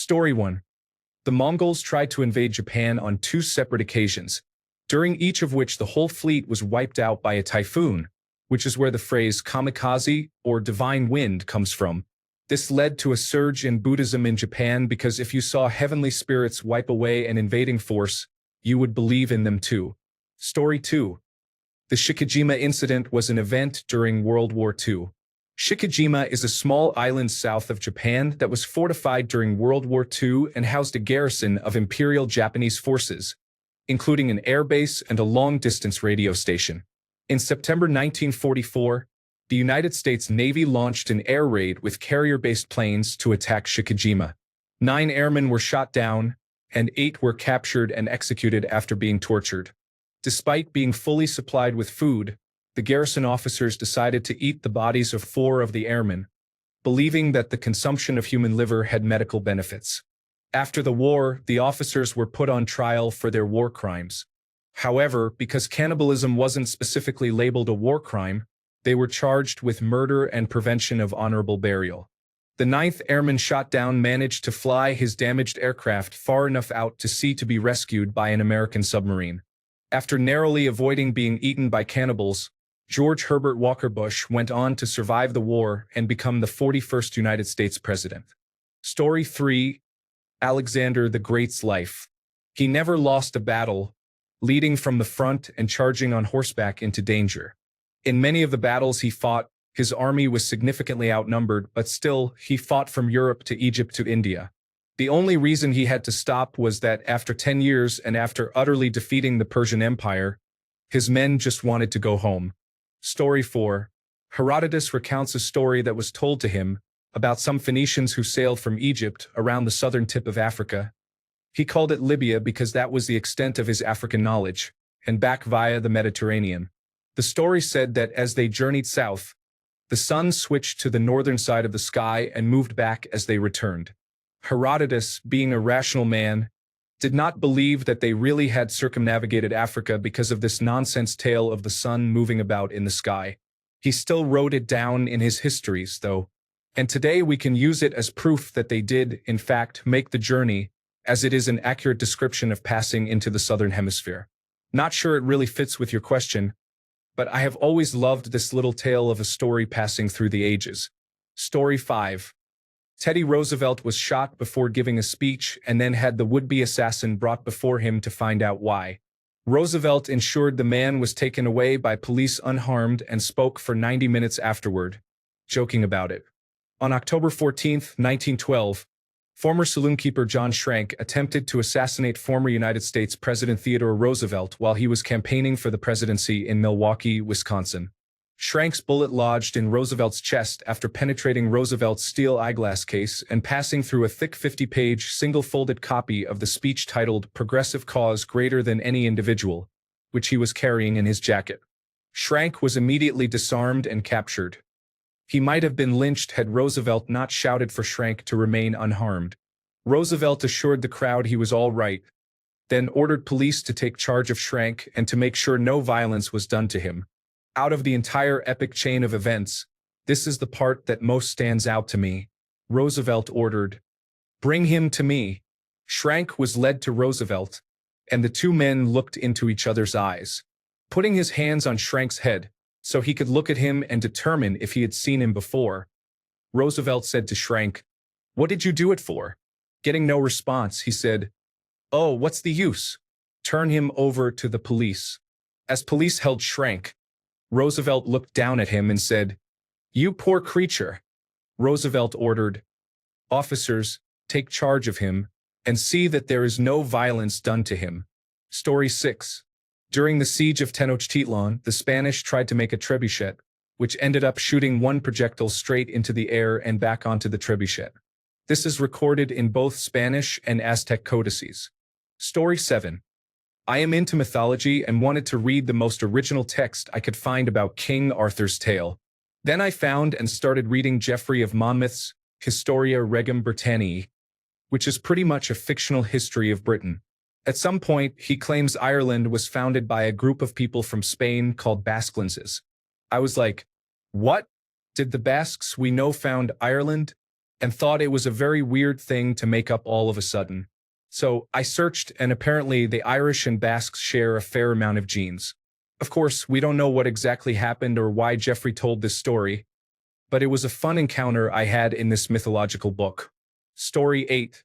Story 1. The Mongols tried to invade Japan on two separate occasions, during each of which the whole fleet was wiped out by a typhoon, which is where the phrase kamikaze or divine wind comes from. This led to a surge in Buddhism in Japan because if you saw heavenly spirits wipe away an invading force, you would believe in them too. Story 2. The Shikijima incident was an event during World War II. Shikijima is a small island south of Japan that was fortified during World War II and housed a garrison of Imperial Japanese forces, including an airbase and a long-distance radio station. In September 1944, the United States Navy launched an air raid with carrier-based planes to attack Shikijima. 9 airmen were shot down, and 8 were captured and executed after being tortured. Despite being fully supplied with food, the garrison officers decided to eat the bodies of 4 of the airmen, believing that the consumption of human liver had medical benefits. After the war, the officers were put on trial for their war crimes. However, because cannibalism wasn't specifically labeled a war crime, they were charged with murder and prevention of honorable burial. The 9th airman shot down managed to fly his damaged aircraft far enough out to sea to be rescued by an American submarine. After narrowly avoiding being eaten by cannibals, George Herbert Walker Bush went on to survive the war and become the 41st United States president. Story 3. Alexander the Great's life. He never lost a battle, leading from the front and charging on horseback into danger. In many of the battles he fought, his army was significantly outnumbered, but still, he fought from Europe to Egypt to India. The only reason he had to stop was that after 10 years and after utterly defeating the Persian Empire, his men just wanted to go home. Story 4. Herodotus recounts a story that was told to him about some Phoenicians who sailed from Egypt around the southern tip of Africa. He called it Libya because that was the extent of his African knowledge, and back via the Mediterranean. The story said that as they journeyed south, the sun switched to the northern side of the sky and moved back as they returned. Herodotus, being a rational man, did not believe that they really had circumnavigated Africa because of this nonsense tale of the sun moving about in the sky. He still wrote it down in his histories, though, and today we can use it as proof that they did, in fact, make the journey, as it is an accurate description of passing into the southern hemisphere. Not sure it really fits with your question, but I have always loved this little tale of a story passing through the ages. Story 5. Teddy Roosevelt was shot before giving a speech and then had the would-be assassin brought before him to find out why. Roosevelt ensured the man was taken away by police unharmed and spoke for 90 minutes afterward, joking about it. On October 14, 1912, former saloonkeeper John Schrank attempted to assassinate former United States President Theodore Roosevelt while he was campaigning for the presidency in Milwaukee, Wisconsin. Schrank's bullet lodged in Roosevelt's chest after penetrating Roosevelt's steel eyeglass case and passing through a thick 50-page single-folded copy of the speech titled "Progressive Cause Greater Than Any Individual," which he was carrying in his jacket. Schrank was immediately disarmed and captured. He might have been lynched had Roosevelt not shouted for Schrank to remain unharmed. Roosevelt assured the crowd he was all right, then ordered police to take charge of Schrank and to make sure no violence was done to him. Out of the entire epic chain of events, this is the part that most stands out to me. Roosevelt ordered, "Bring him to me." Schrank was led to Roosevelt, and the two men looked into each other's eyes. Putting his hands on Schrank's head, so he could look at him and determine if he had seen him before, Roosevelt said to Schrank, "What did you do it for?" Getting no response, he said, "Oh, what's the use? Turn him over to the police." As police held Schrank, Roosevelt looked down at him and said, "You poor creature." Roosevelt ordered, "Officers, take charge of him, and see that there is no violence done to him." Story 6. During the siege of Tenochtitlan, the Spanish tried to make a trebuchet, which ended up shooting one projectile straight into the air and back onto the trebuchet. This is recorded in both Spanish and Aztec codices. Story 7. I am into mythology and wanted to read the most original text I could find about King Arthur's tale. Then I found and started reading Geoffrey of Monmouth's Historia Regum Britanniae, which is pretty much a fictional history of Britain. At some point, he claims Ireland was founded by a group of people from Spain called Basquenses. I was like, what? Did the Basques we know found Ireland? and thought it was a very weird thing to make up all of a sudden. So I searched, and apparently the Irish and Basques share a fair amount of genes. Of course, we don't know what exactly happened or why Jeffrey told this story, but it was a fun encounter I had in this mythological book. Story 8.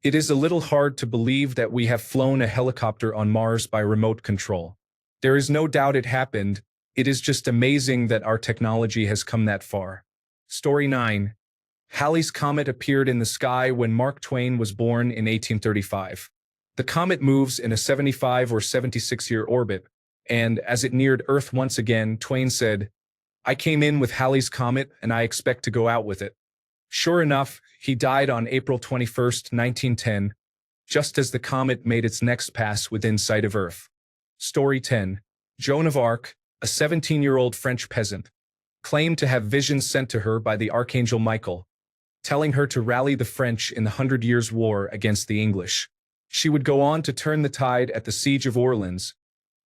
It is a little hard to believe that we have flown a helicopter on Mars by remote control. There is no doubt it happened. It is just amazing that our technology has come that far. Story 9. Halley's Comet appeared in the sky when Mark Twain was born in 1835. The comet moves in a 75 or 76-year orbit, and as it neared Earth once again, Twain said, "I came in with Halley's Comet and I expect to go out with it." Sure enough, he died on April 21, 1910, just as the comet made its next pass within sight of Earth. Story 10. Joan of Arc, a 17-year-old French peasant, claimed to have visions sent to her by the Archangel Michael, telling her to rally the French in the 100 Years' War against the English. She would go on to turn the tide at the Siege of Orleans,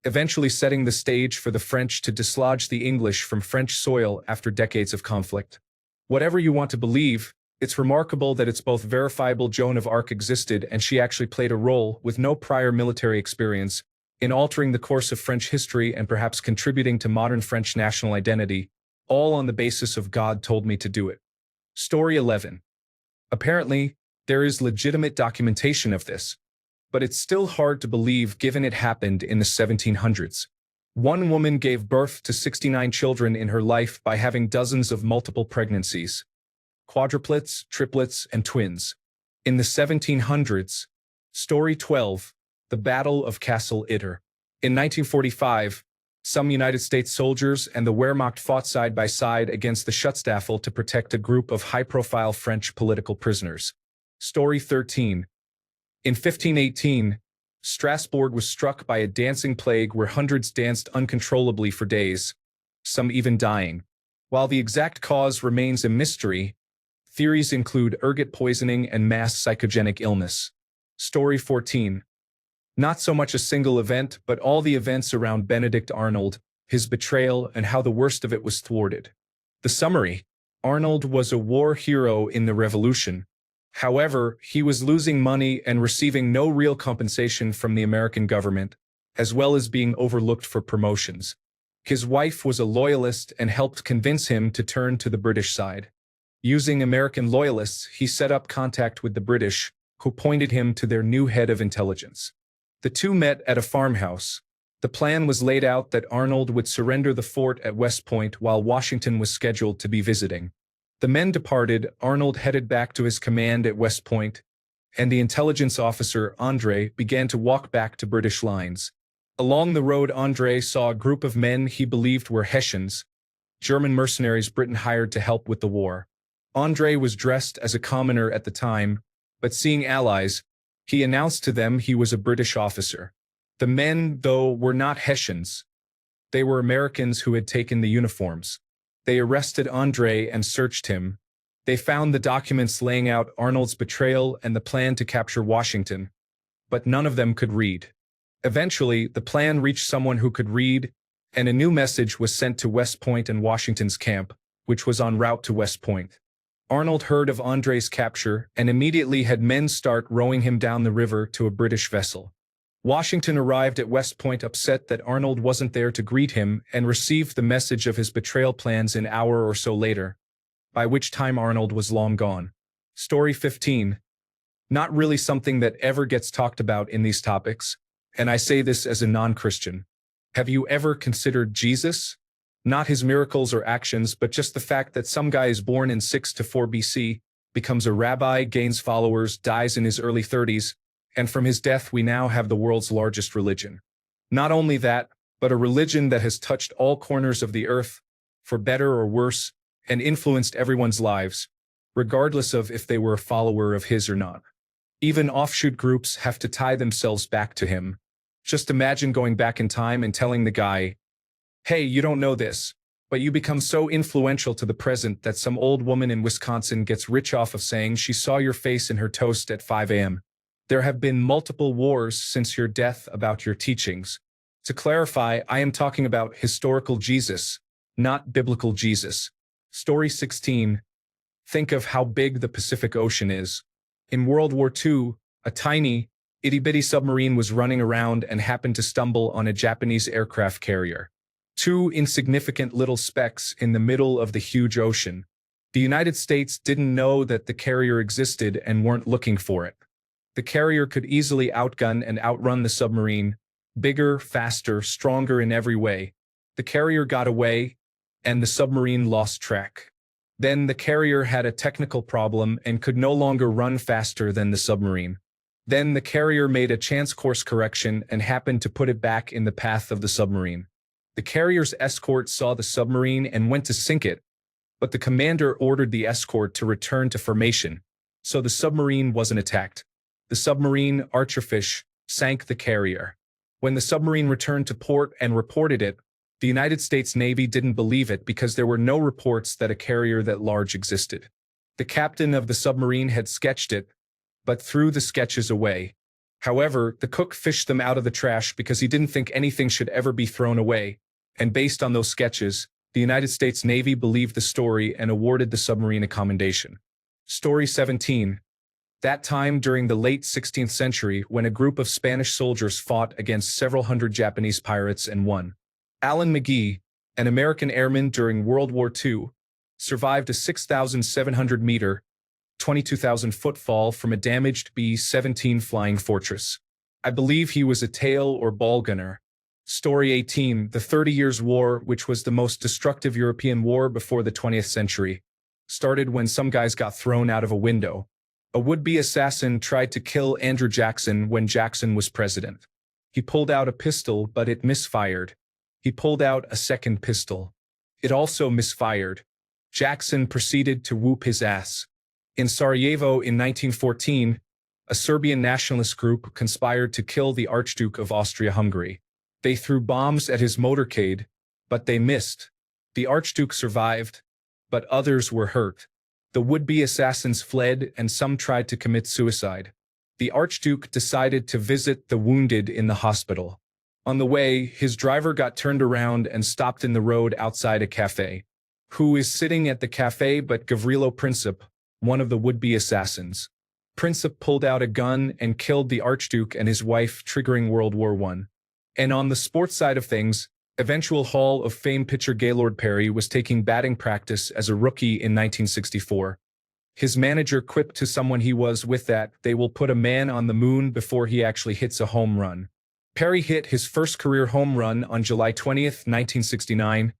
eventually setting the stage for the French to dislodge the English from French soil after decades of conflict. Whatever you want to believe, it's remarkable that it's both verifiable Joan of Arc existed and she actually played a role, with no prior military experience, in altering the course of French history and perhaps contributing to modern French national identity, all on the basis of "God told me to do it." Story 11. Apparently, there is legitimate documentation of this, but it's still hard to believe given it happened in the 1700s. One woman gave birth to 69 children in her life by having dozens of multiple pregnancies, quadruplets, triplets, and twins. In the 1700s, Story 12, the Battle of Castle Itter. In 1945, some United States soldiers and the Wehrmacht fought side by side against the Schutzstaffel to protect a group of high-profile French political prisoners. Story 13. In 1518, Strasbourg was struck by a dancing plague where hundreds danced uncontrollably for days, some even dying. While the exact cause remains a mystery, theories include ergot poisoning and mass psychogenic illness. Story 14. Not so much a single event, but all the events around Benedict Arnold, his betrayal, and how the worst of it was thwarted. The summary: Arnold was a war hero in the Revolution. However, he was losing money and receiving no real compensation from the American government, as well as being overlooked for promotions. His wife was a loyalist and helped convince him to turn to the British side. Using American loyalists, he set up contact with the British, who pointed him to their new head of intelligence. The two met at a farmhouse. The plan was laid out that Arnold would surrender the fort at West Point while Washington was scheduled to be visiting. The men departed. Arnold headed back to his command at West Point, and the intelligence officer, André, began to walk back to British lines. Along the road, André saw a group of men he believed were Hessians, German mercenaries Britain hired to help with the war. André was dressed as a commoner at the time, but seeing allies, he announced to them he was a British officer. The men, though, were not Hessians. They were Americans who had taken the uniforms. They arrested André and searched him. They found the documents laying out Arnold's betrayal and the plan to capture Washington, but none of them could read. Eventually, the plan reached someone who could read, and a new message was sent to West Point and Washington's camp, which was en route to West Point. Arnold heard of André's capture and immediately had men start rowing him down the river to a British vessel. Washington arrived at West Point upset that Arnold wasn't there to greet him and received the message of his betrayal plans an hour or so later, by which time Arnold was long gone. Story 15. Not really something that ever gets talked about in these topics, and I say this as a non-Christian. Have you ever considered Jesus? Not his miracles or actions, but just the fact that some guy is born in 6 to 4 BC, becomes a rabbi, gains followers, dies in his early 30s, and from his death we now have the world's largest religion. Not only that, but a religion that has touched all corners of the earth, for better or worse, and influenced everyone's lives, regardless of if they were a follower of his or not. Even offshoot groups have to tie themselves back to him. Just imagine going back in time and telling the guy, "Hey, you don't know this, but you become so influential to the present that some old woman in Wisconsin gets rich off of saying she saw your face in her toast at 5 a.m. There have been multiple wars since your death about your teachings. To clarify, I am talking about historical Jesus, not biblical Jesus." Story 16. Think of how big the Pacific Ocean is. In World War II, a tiny, itty-bitty submarine was running around and happened to stumble on a Japanese aircraft carrier. Two insignificant little specks in the middle of the huge ocean. The United States didn't know that the carrier existed and weren't looking for it. The carrier could easily outgun and outrun the submarine, bigger, faster, stronger in every way. The carrier got away, and the submarine lost track. Then the carrier had a technical problem and could no longer run faster than the submarine. Then the carrier made a chance course correction and happened to put it back in the path of the submarine. The carrier's escort saw the submarine and went to sink it, but the commander ordered the escort to return to formation, so the submarine wasn't attacked. The submarine, Archerfish, sank the carrier. When the submarine returned to port and reported it, the United States Navy didn't believe it because there were no reports that a carrier that large existed. The captain of the submarine had sketched it, but threw the sketches away. However, the cook fished them out of the trash because he didn't think anything should ever be thrown away, and based on those sketches, the United States Navy believed the story and awarded the submarine a commendation. Story 17. That time during the late 16th century when a group of Spanish soldiers fought against several hundred Japanese pirates and won. Alan McGee, an American airman during World War II, survived a 6,700-meter, 22,000-foot fall from a damaged B-17 Flying Fortress. I believe he was a tail or ball gunner. Story 18. The 30 Years' War, which was the most destructive European war before the 20th century, started when some guys got thrown out of a window. A would-be assassin tried to kill Andrew Jackson when Jackson was president. He pulled out a pistol, but it misfired. He pulled out a second pistol. It also misfired. Jackson proceeded to whoop his ass. In Sarajevo in 1914, a Serbian nationalist group conspired to kill the Archduke of Austria-Hungary. They threw bombs at his motorcade, but they missed. The Archduke survived, but others were hurt. The would-be assassins fled and some tried to commit suicide. The Archduke decided to visit the wounded in the hospital. On the way, his driver got turned around and stopped in the road outside a cafe. Who is sitting at the cafe but Gavrilo Princip, one of the would-be assassins. Princip pulled out a gun and killed the Archduke and his wife, triggering World War I. And on the sports side of things, eventual Hall of Fame pitcher Gaylord Perry was taking batting practice as a rookie in 1964. His manager quipped to someone he was with that they will put a man on the moon before he actually hits a home run. Perry hit his first career home run on July 20, 1969,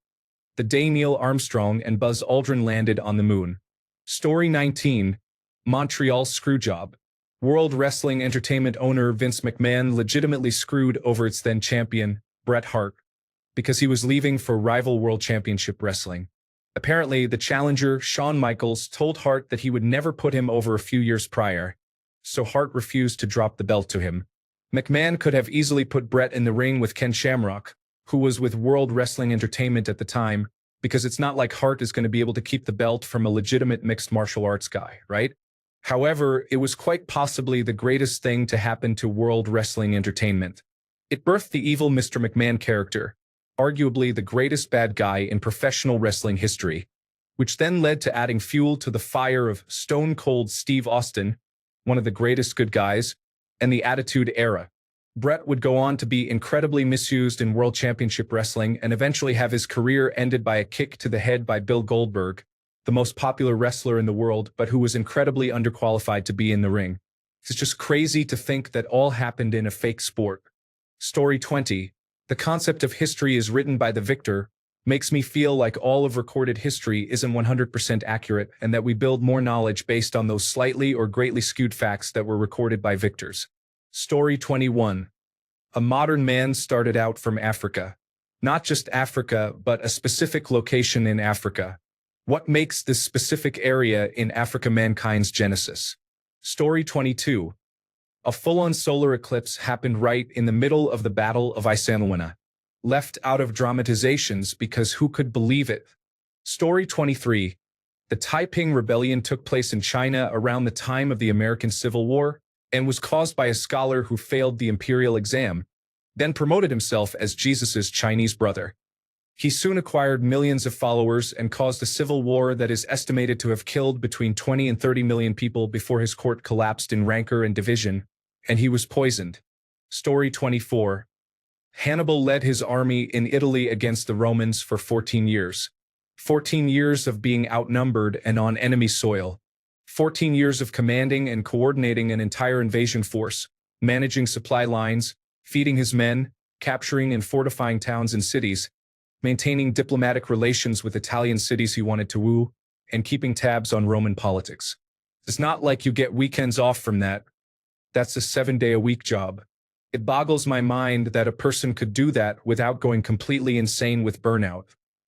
the day Neil Armstrong and Buzz Aldrin landed on the moon. Story 19. Montreal Screwjob. World Wrestling Entertainment owner Vince McMahon legitimately screwed over its then champion, Bret Hart, because he was leaving for rival World Championship Wrestling. Apparently, the challenger, Shawn Michaels, told Hart that he would never put him over a few years prior, so Hart refused to drop the belt to him. McMahon could have easily put Bret in the ring with Ken Shamrock, who was with World Wrestling Entertainment at the time, because it's not like Hart is going to be able to keep the belt from a legitimate mixed martial arts guy, right? However, it was quite possibly the greatest thing to happen to World Wrestling Entertainment. It birthed the evil Mr. McMahon character, arguably the greatest bad guy in professional wrestling history, which then led to adding fuel to the fire of Stone Cold Steve Austin, one of the greatest good guys, and the Attitude Era. Bret would go on to be incredibly misused in World Championship Wrestling and eventually have his career ended by a kick to the head by Bill Goldberg, the most popular wrestler in the world, but who was incredibly underqualified to be in the ring. It's just crazy to think that all happened in a fake sport. Story 20. The concept of history is written by the victor makes me feel like all of recorded history isn't 100% accurate and that we build more knowledge based on those slightly or greatly skewed facts that were recorded by victors. Story 21. A modern man started out from Africa. Not just Africa, but a specific location in Africa. What makes this specific area in Africa mankind's genesis? Story 22. A full-on solar eclipse happened right in the middle of the Battle of Isanluena. Left out of dramatizations because who could believe it? Story 23. The Taiping Rebellion took place in China around the time of the American Civil War and was caused by a scholar who failed the imperial exam, then promoted himself as Jesus's Chinese brother. He soon acquired millions of followers and caused a civil war that is estimated to have killed between 20 and 30 million people before his court collapsed in rancor and division, and he was poisoned. Story 24. Hannibal led his army in Italy against the Romans for 14 years. 14 years of being outnumbered and on enemy soil. 14 years of commanding and coordinating an entire invasion force, managing supply lines, feeding his men, capturing and fortifying towns and cities, maintaining diplomatic relations with Italian cities he wanted to woo, and keeping tabs on Roman politics. It's not like you get weekends off from that. That's a 7-day-a-week job. It boggles my mind that a person could do that without going completely insane with burnout.